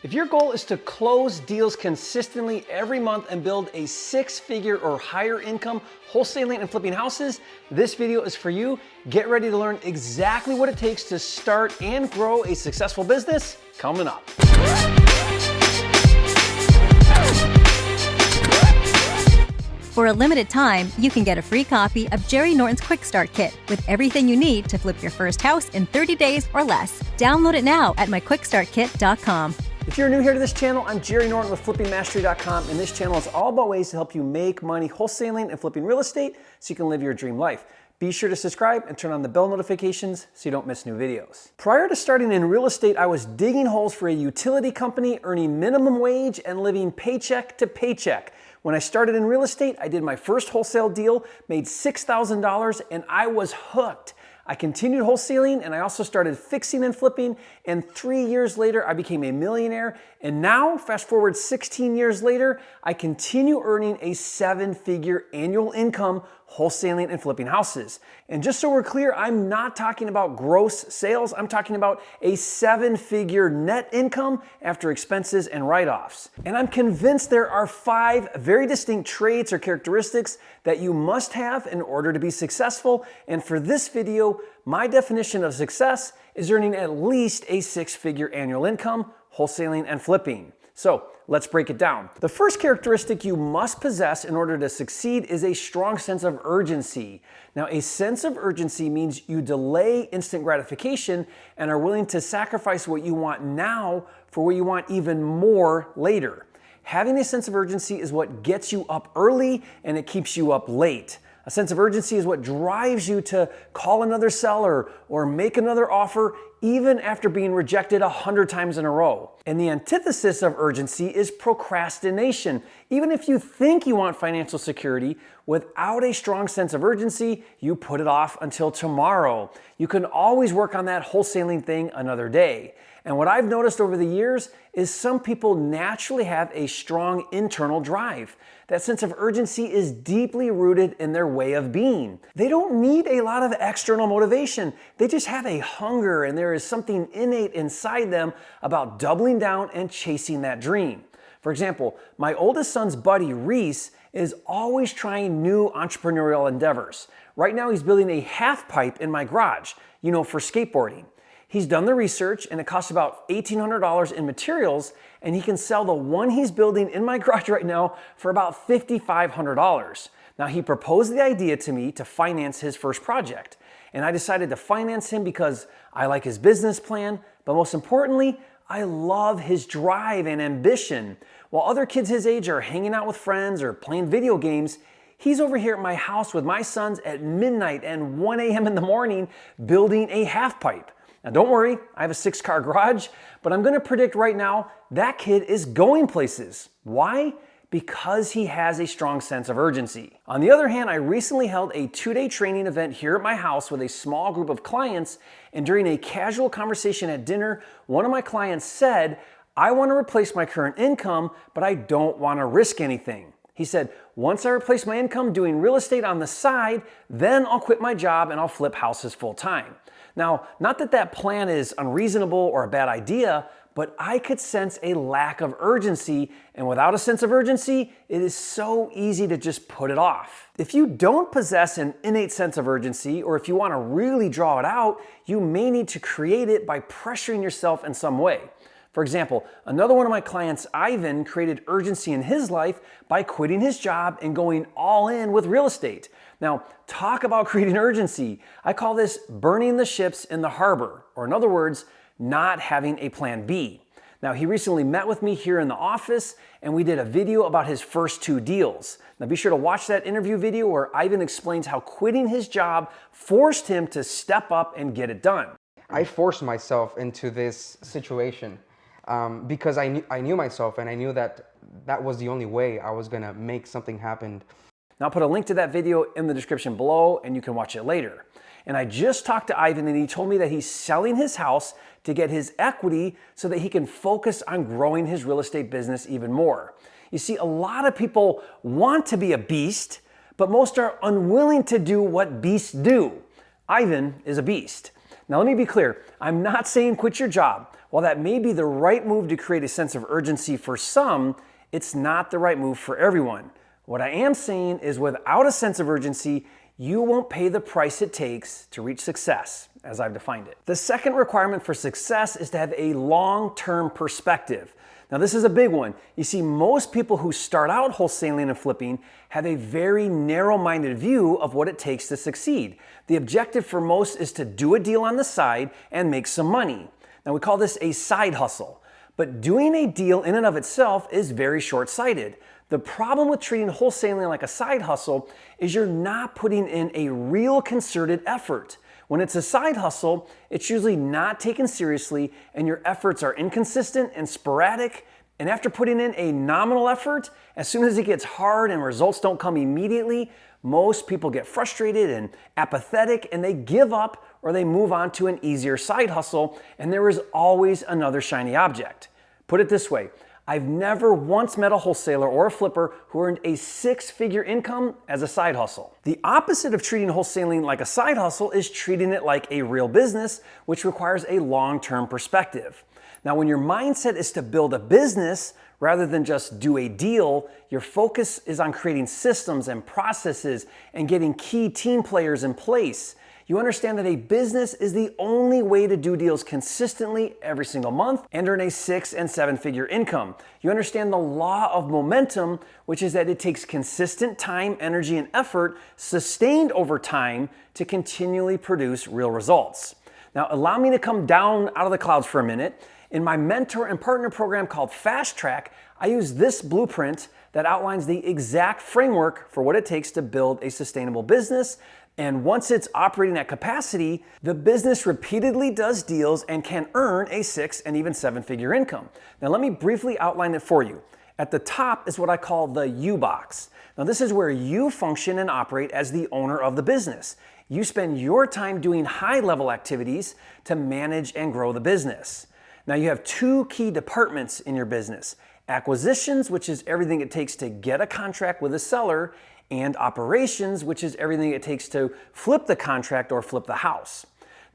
If your goal is to close deals consistently every month and build a six-figure or higher income wholesaling and flipping houses, this video is for you. Get ready to learn exactly what it takes to start and grow a successful business coming up. For a limited time, you can get a free copy of Jerry Norton's Quick Start Kit with everything you need to flip your first house in 30 days or less. Download it now at myquickstartkit.com. If you're new here to this channel, I'm Jerry Norton with FlippingMastery.com, and this channel is all about ways to help you make money wholesaling and flipping real estate so you can live your dream life. Be sure to subscribe and turn on the bell notifications so you don't miss new videos. Prior to starting in real estate, I was digging holes for a utility company, earning minimum wage and living paycheck to paycheck. When I started in real estate, I did my first wholesale deal, made $6,000, and I was hooked. I continued wholesaling and I also started fixing and flipping, and 3 years later I became a millionaire, and now fast forward 16 years later, I continue earning a seven-figure annual income wholesaling and flipping houses. And just so we're clear, I'm not talking about gross sales, I'm talking about a seven-figure net income after expenses and write-offs. And I'm convinced there are 5 very distinct traits or characteristics that you must have in order to be successful. And for this video, my definition of success is earning at least a six-figure annual income, wholesaling and flipping. So let's break it down. The first characteristic you must possess in order to succeed is a strong sense of urgency. Now, a sense of urgency means you delay instant gratification and are willing to sacrifice what you want now for what you want even more later. Having a sense of urgency is what gets you up early and it keeps you up late. A sense of urgency is what drives you to call another seller or make another offer even after being rejected 100 times in a row. And the antithesis of urgency is procrastination. Even if you think you want financial security, without a strong sense of urgency, you put it off until tomorrow. You can always work on that wholesaling thing another day. And what I've noticed over the years is some people naturally have a strong internal drive. That sense of urgency is deeply rooted in their way of being. They don't need a lot of external motivation. They just have a hunger, and there is something innate inside them about doubling down and chasing that dream. For example, my oldest son's buddy, Reese, is always trying new entrepreneurial endeavors. Right now, he's building a half pipe in my garage, for skateboarding. He's done the research and it costs about $1,800 in materials, and he can sell the one he's building in my garage right now for about $5,500. Now, he proposed the idea to me to finance his first project, and I decided to finance him because I like his business plan, but most importantly, I love his drive and ambition. While other kids his age are hanging out with friends or playing video games, he's over here at my house with my sons at midnight and 1 a.m. in the morning building a half pipe. Now don't worry, I have a 6-car garage, but I'm gonna predict right now that kid is going places. Why? Because he has a strong sense of urgency. On the other hand, I recently held a 2-day training event here at my house with a small group of clients, and during a casual conversation at dinner, one of my clients said, "I wanna replace my current income, but I don't wanna risk anything." He said, "Once I replace my income doing real estate on the side, then I'll quit my job and I'll flip houses full time." Now, not that that plan is unreasonable or a bad idea, but I could sense a lack of urgency, and without a sense of urgency, it is so easy to just put it off. If you don't possess an innate sense of urgency, or if you want to really draw it out, you may need to create it by pressuring yourself in some way. For example, another one of my clients, Ivan, created urgency in his life by quitting his job and going all in with real estate. Now, talk about creating urgency. I call this burning the ships in the harbor, or in other words, not having a plan B. Now, he recently met with me here in the office, and we did a video about his first 2 deals. Now, be sure to watch that interview video where Ivan explains how quitting his job forced him to step up and get it done. I forced myself into this situation because I knew myself, and I knew that that was the only way I was gonna make something happen. Now, I'll put a link to that video in the description below and you can watch it later. And I just talked to Ivan and he told me that he's selling his house to get his equity so that he can focus on growing his real estate business even more. You see, a lot of people want to be a beast, but most are unwilling to do what beasts do. Ivan is a beast. Now let me be clear, I'm not saying quit your job. While that may be the right move to create a sense of urgency for some, it's not the right move for everyone. What I am saying is without a sense of urgency, you won't pay the price it takes to reach success, as I've defined it. The second requirement for success is to have a long-term perspective. Now this is a big one. You see, most people who start out wholesaling and flipping have a very narrow-minded view of what it takes to succeed. The objective for most is to do a deal on the side and make some money. Now we call this a side hustle. But doing a deal in and of itself is very short-sighted. The problem with treating wholesaling like a side hustle is you're not putting in a real concerted effort. When it's a side hustle, it's usually not taken seriously and your efforts are inconsistent and sporadic. And after putting in a nominal effort, as soon as it gets hard and results don't come immediately, most people get frustrated and apathetic and they give up or they move on to an easier side hustle, and there is always another shiny object. Put it this way, I've never once met a wholesaler or a flipper who earned a six-figure income as a side hustle. The opposite of treating wholesaling like a side hustle is treating it like a real business, which requires a long-term perspective. Now, when your mindset is to build a business rather than just do a deal, your focus is on creating systems and processes and getting key team players in place. You understand that a business is the only way to do deals consistently every single month and earn a 6- and 7-figure income. You understand the law of momentum, which is that it takes consistent time, energy, and effort sustained over time to continually produce real results. Now, allow me to come down out of the clouds for a minute. In my mentor and partner program called Fast Track, I use this blueprint that outlines the exact framework for what it takes to build a sustainable business. And once it's operating at capacity, the business repeatedly does deals and can earn a 6- and even 7-figure income. Now let me briefly outline it for you. At the top is what I call the U box. Now this is where you function and operate as the owner of the business. You spend your time doing high-level activities to manage and grow the business. Now you have two key departments in your business. Acquisitions, which is everything it takes to get a contract with a seller, and operations, which is everything it takes to flip the contract or flip the house.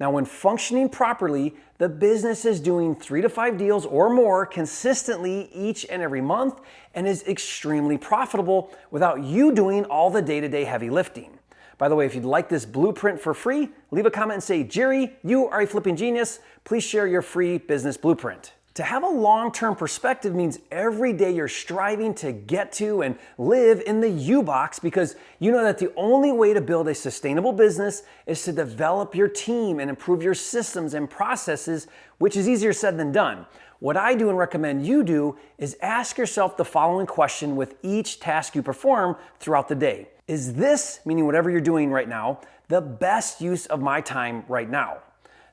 Now, when functioning properly, the business is doing 3 to 5 deals or more consistently each and every month and is extremely profitable without you doing all the day-to-day heavy lifting. By the way, if you'd like this blueprint for free, leave a comment and say, Jerry, you are a flipping genius. Please share your free business blueprint. To have a long-term perspective means every day you're striving to get to and live in the U box because you know that the only way to build a sustainable business is to develop your team and improve your systems and processes, which is easier said than done. What I do and recommend you do is ask yourself the following question with each task you perform throughout the day. Is this, meaning whatever you're doing right now, the best use of my time right now?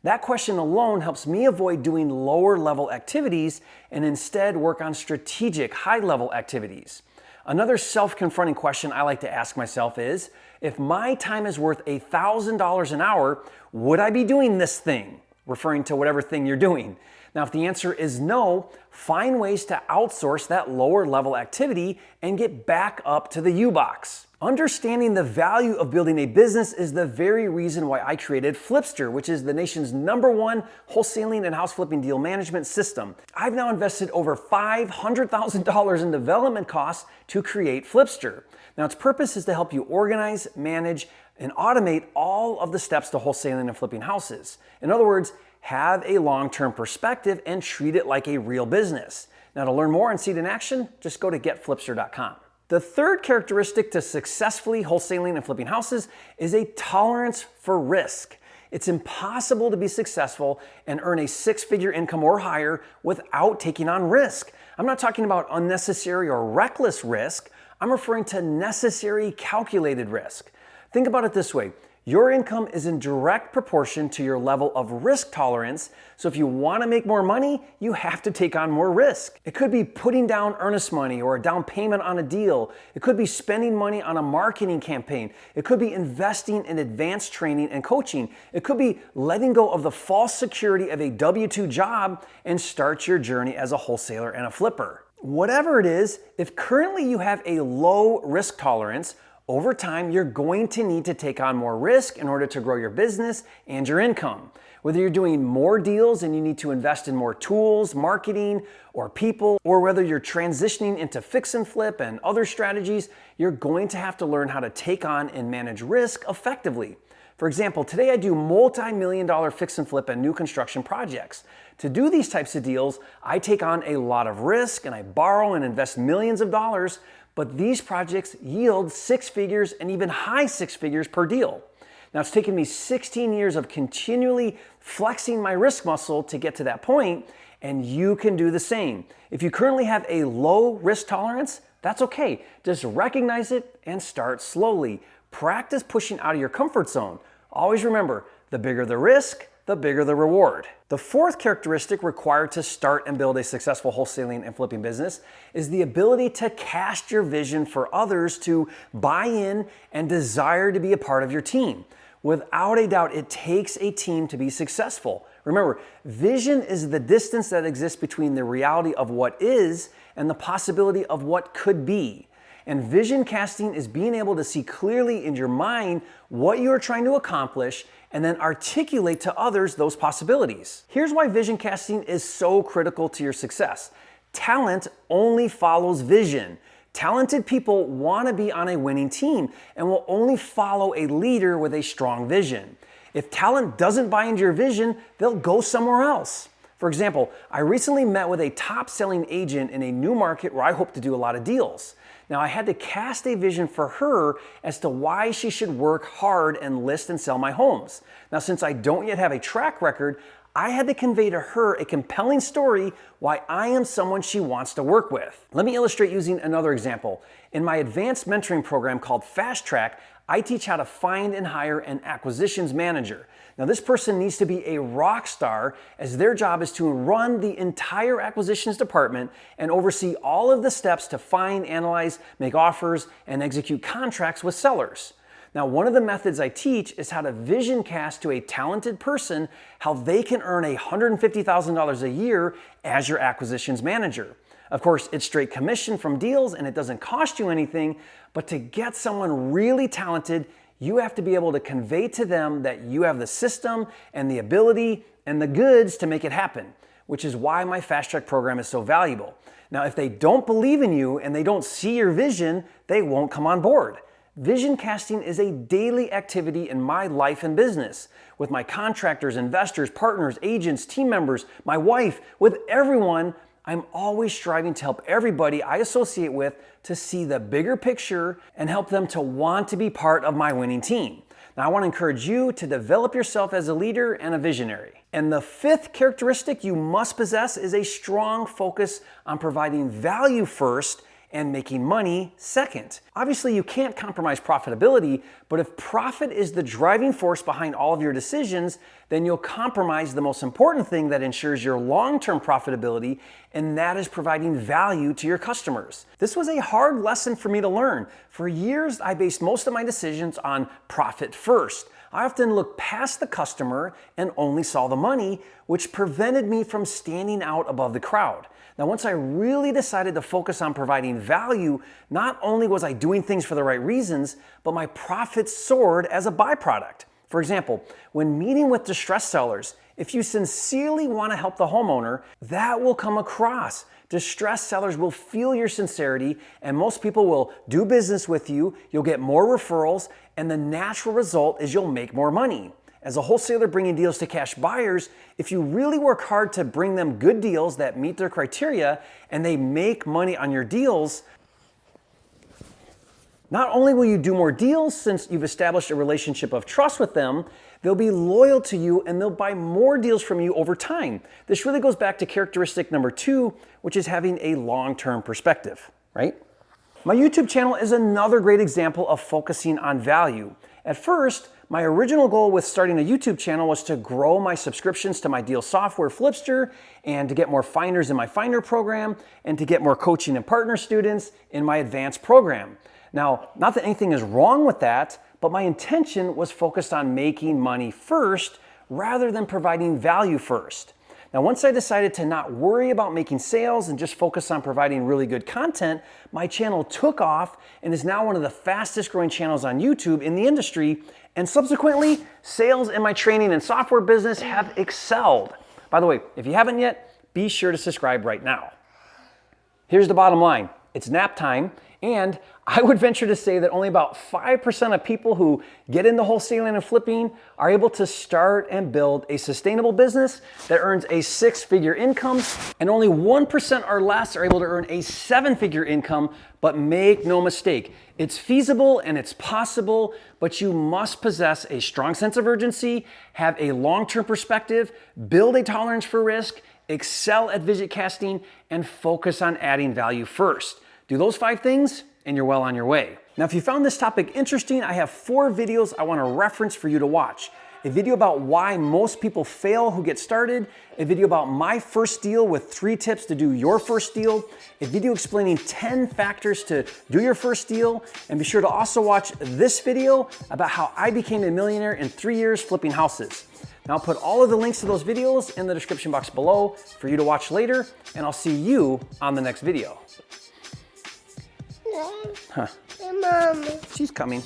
That question alone helps me avoid doing lower level activities and instead work on strategic high level activities. Another self-confronting question I like to ask myself is, if my time is worth $1,000 an hour, would I be doing this thing? Referring to whatever thing you're doing. Now, if the answer is no, find ways to outsource that lower level activity and get back up to the U box. Understanding the value of building a business is the very reason why I created FLIPSTER, which is the nation's #1 wholesaling and house flipping deal management system. I've now invested over $500,000 in development costs to create FLIPSTER. Now, its purpose is to help you organize, manage, and automate all of the steps to wholesaling and flipping houses. In other words, have a long-term perspective and treat it like a real business. Now, to learn more and see it in action, just go to getflipster.com. The third characteristic to successfully wholesaling and flipping houses is a tolerance for risk. It's impossible to be successful and earn a 6-figure income or higher without taking on risk. I'm not talking about unnecessary or reckless risk. I'm referring to necessary calculated risk. Think about it this way. Your income is in direct proportion to your level of risk tolerance, so if you want to make more money, you have to take on more risk. It could be putting down earnest money or a down payment on a deal. It could be spending money on a marketing campaign. It could be investing in advanced training and coaching. It could be letting go of the false security of a W-2 job and start your journey as a wholesaler and a flipper. Whatever it is, if currently you have a low risk tolerance, over time, you're going to need to take on more risk in order to grow your business and your income, Whether you're doing more deals and you need to invest in more tools, marketing, or people, or whether you're transitioning into fix and flip and other strategies, you're going to have to learn how to take on and manage risk effectively. For example, today I do multi-million-dollar fix and flip and new construction projects. To do these types of deals, I take on a lot of risk and I borrow and invest millions of dollars, but these projects yield six figures and even high six figures per deal. Now, it's taken me 16 years of continually flexing my risk muscle to get to that point, and you can do the same. If you currently have a low risk tolerance, that's okay. Just recognize it and start slowly. Practice pushing out of your comfort zone. Always remember, the bigger the risk, the bigger the reward. The fourth characteristic required to start and build a successful wholesaling and flipping business is the ability to cast your vision for others to buy in and desire to be a part of your team. Without a doubt, it takes a team to be successful. Remember, vision is the distance that exists between the reality of what is and the possibility of what could be. And vision casting is being able to see clearly in your mind what you are trying to accomplish and then articulate to others those possibilities. Here's why vision casting is so critical to your success. Talent only follows vision. Talented people want to be on a winning team and will only follow a leader with a strong vision. If talent doesn't buy into your vision, they'll go somewhere else. For example, I recently met with a top-selling agent in a new market where I hope to do a lot of deals. Now, I had to cast a vision for her as to why she should work hard and list and sell my homes. Now, since I don't yet have a track record, I had to convey to her a compelling story why I am someone she wants to work with. Let me illustrate using another example. In my advanced mentoring program called Fast Track, I teach how to find and hire an acquisitions manager. Now, this person needs to be a rock star, as their job is to run the entire acquisitions department and oversee all of the steps to find, analyze, make offers, and execute contracts with sellers. Now, one of the methods I teach is how to vision cast to a talented person how they can earn $150,000 a year as your acquisitions manager. Of course, it's straight commission from deals and it doesn't cost you anything, but to get someone really talented, you have to be able to convey to them that you have the system and the ability and the goods to make it happen, which is why my Fast Track program is so valuable. Now, if they don't believe in you and they don't see your vision, they won't come on board. Vision casting is a daily activity in my life and business. With my contractors, investors, partners, agents, team members, my wife, with everyone, I'm always striving to help everybody I associate with to see the bigger picture and help them to want to be part of my winning team. Now, I want to encourage you to develop yourself as a leader and a visionary. And the fifth characteristic you must possess is a strong focus on providing value first and making money second. Obviously, you can't compromise profitability, but if profit is the driving force behind all of your decisions, then you'll compromise the most important thing that ensures your long-term profitability, and that is providing value to your customers. This was a hard lesson for me to learn. For years, I based most of my decisions on profit first. I often looked past the customer and only saw the money, which prevented me from standing out above the crowd. Now, once I really decided to focus on providing value, not only was I doing things for the right reasons, but my profits soared as a byproduct. For example, when meeting with distressed sellers, if you sincerely want to help the homeowner, that will come across. Distressed sellers will feel your sincerity, and most people will do business with you. You'll get more referrals, and the natural result is you'll make more money. As a wholesaler bringing deals to cash buyers, if you really work hard to bring them good deals that meet their criteria and they make money on your deals, not only will you do more deals since you've established a relationship of trust with them, they'll be loyal to you and they'll buy more deals from you over time. This really goes back to characteristic number 2, which is having a long-term perspective, right? My YouTube channel is another great example of focusing on value. At first, my original goal with starting a YouTube channel was to grow my subscriptions to my deal software, FLIPSTER, and to get more finders in my Finder program, and to get more coaching and partner students in my advanced program. Now, not that anything is wrong with that, but my intention was focused on making money first rather than providing value first. Now, once I decided to not worry about making sales and just focus on providing really good content, my channel took off and is now one of the fastest growing channels on YouTube in the industry. And subsequently, sales in my training and software business have excelled. By the way, if you haven't yet, be sure to subscribe right now. Here's the bottom line. It's nap time, and I would venture to say that only about 5% of people who get into wholesaling and flipping are able to start and build a sustainable business that earns a 6-figure income, and only 1% or less are able to earn a 7-figure income. But make no mistake, it's feasible and it's possible, but you must possess a strong sense of urgency, have a long-term perspective, build a tolerance for risk, excel at vision casting, and focus on adding value first. Do those 5 things, and you're well on your way. Now, if you found this topic interesting, I have 4 videos I want to reference for you to watch. A video about why most people fail who get started, a video about my first deal with 3 tips to do your first deal, a video explaining 10 factors to do your first deal, and be sure to also watch this video about how I became a millionaire in 3 years flipping houses. Now, I'll put all of the links to those videos in the description box below for you to watch later, and I'll see you on the next video. Huh. Hey, Mommy. She's coming.